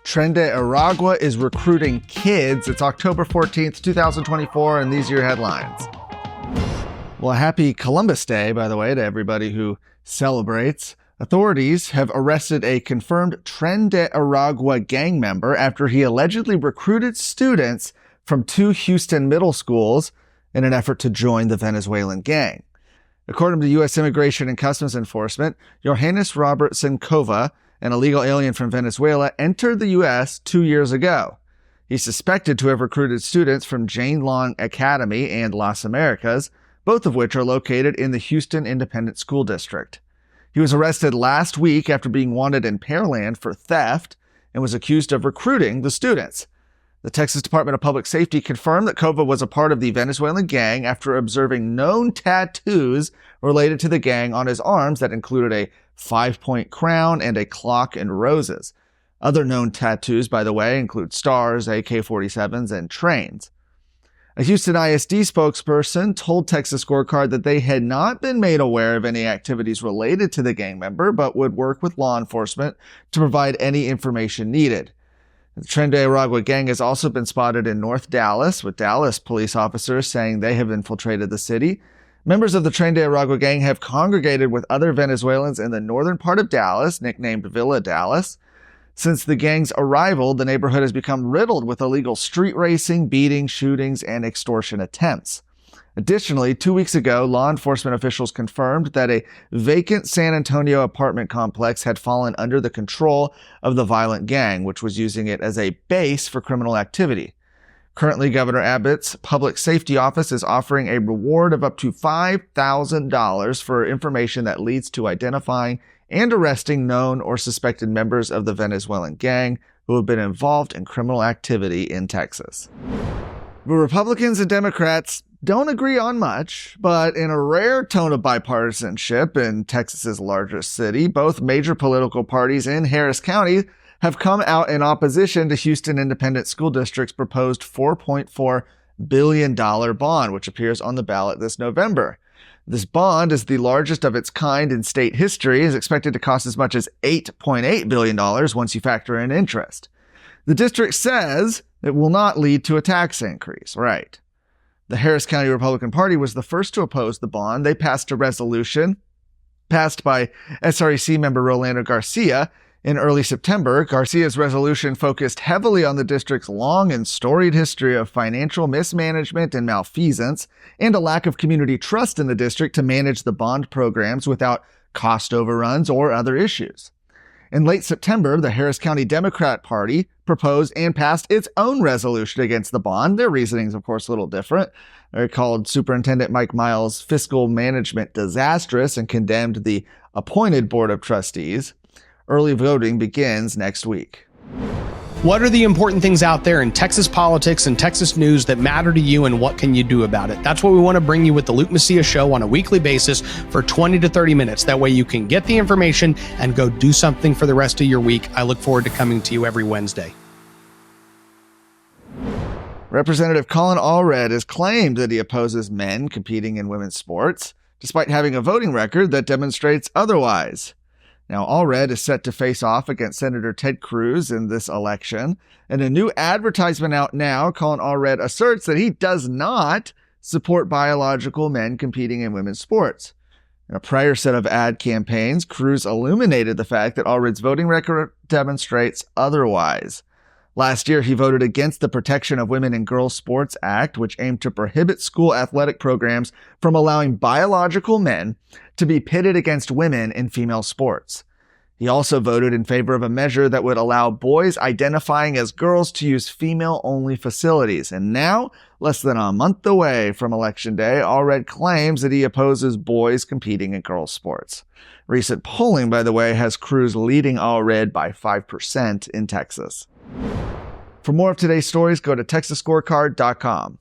Tren De Aragua is recruiting kids. It's October 14th, 2024, and these are your headlines. Well, happy Columbus Day, by the way, to everybody who celebrates. Authorities have arrested a confirmed Tren De Aragua gang member after he allegedly recruited students from 2 Houston middle schools in an effort to join the Venezuelan gang. According to U.S. Immigration and Customs Enforcement, Johannes Robertson Cova, an illegal alien from Venezuela, entered the U.S. 2 years ago. He's suspected to have recruited students from Jane Long Academy and Las Americas, both of which are located in the Houston Independent School District. He was arrested last week after being wanted in Pearland for theft and was accused of recruiting the students. The Texas Department of Public Safety confirmed that Cova was a part of the Venezuelan gang after observing known tattoos related to the gang on his arms that included a 5-point crown and a clock and roses. Other known tattoos, by the way, include stars, AK-47s, and trains. A Houston ISD spokesperson told Texas Scorecard that they had not been made aware of any activities related to the gang member, but would work with law enforcement to provide any information needed. The Tren De Aragua gang has also been spotted in North Dallas, with Dallas police officers saying they have infiltrated the city. Members of the Tren De Aragua gang have congregated with other Venezuelans in the northern part of Dallas, nicknamed Villa Dallas. Since the gang's arrival, the neighborhood has become riddled with illegal street racing, beatings, shootings, and extortion attempts. Additionally, 2 weeks ago, law enforcement officials confirmed that a vacant San Antonio apartment complex had fallen under the control of the violent gang, which was using it as a base for criminal activity. Currently, Governor Abbott's Public Safety Office is offering a reward of up to $5,000 for information that leads to identifying and arresting known or suspected members of the Venezuelan gang who have been involved in criminal activity in Texas. The Republicans and Democrats don't agree on much, but in a rare tone of bipartisanship in Texas's largest city, both major political parties in Harris County have come out in opposition to Houston Independent School District's proposed $4.4 billion bond, which appears on the ballot this November. This bond is the largest of its kind in state history, is expected to cost as much as $8.8 billion once you factor in interest. The district says it will not lead to a tax increase, right? The Harris County Republican Party was the first to oppose the bond. They passed a resolution passed by SREC member Rolando Garcia in early September. Garcia's resolution focused heavily on the district's long and storied history of financial mismanagement and malfeasance, and a lack of community trust in the district to manage the bond programs without cost overruns or other issues. In late September, the Harris County Democrat Party proposed and passed its own resolution against the bond. Their reasoning is, of course, a little different. They called Superintendent Mike Miles' fiscal management disastrous and condemned the appointed Board of Trustees. Early voting begins next week. What are the important things out there in Texas politics and Texas news that matter to you, and what can you do about it? That's what we want to bring you with the Luke Macias Show on a weekly basis for 20 to 30 minutes. That way you can get the information and go do something for the rest of your week. I look forward to coming to you every Wednesday. Representative Colin Allred has claimed that he opposes men competing in women's sports, despite having a voting record that demonstrates otherwise. Now, Allred is set to face off against Senator Ted Cruz in this election. In a new advertisement out now, Colin Allred asserts that he does not support biological men competing in women's sports. In a prior set of ad campaigns, Cruz illuminated the fact that Allred's voting record demonstrates otherwise. Last year, he voted against the Protection of Women and Girls Sports Act, which aimed to prohibit school athletic programs from allowing biological men to be pitted against women in female sports. He also voted in favor of a measure that would allow boys identifying as girls to use female-only facilities. And now, less than a month away from Election Day, Allred claims that he opposes boys competing in girls' sports. Recent polling, by the way, has Cruz leading Allred by 5% in Texas. For more of today's stories, go to TexasScorecard.com.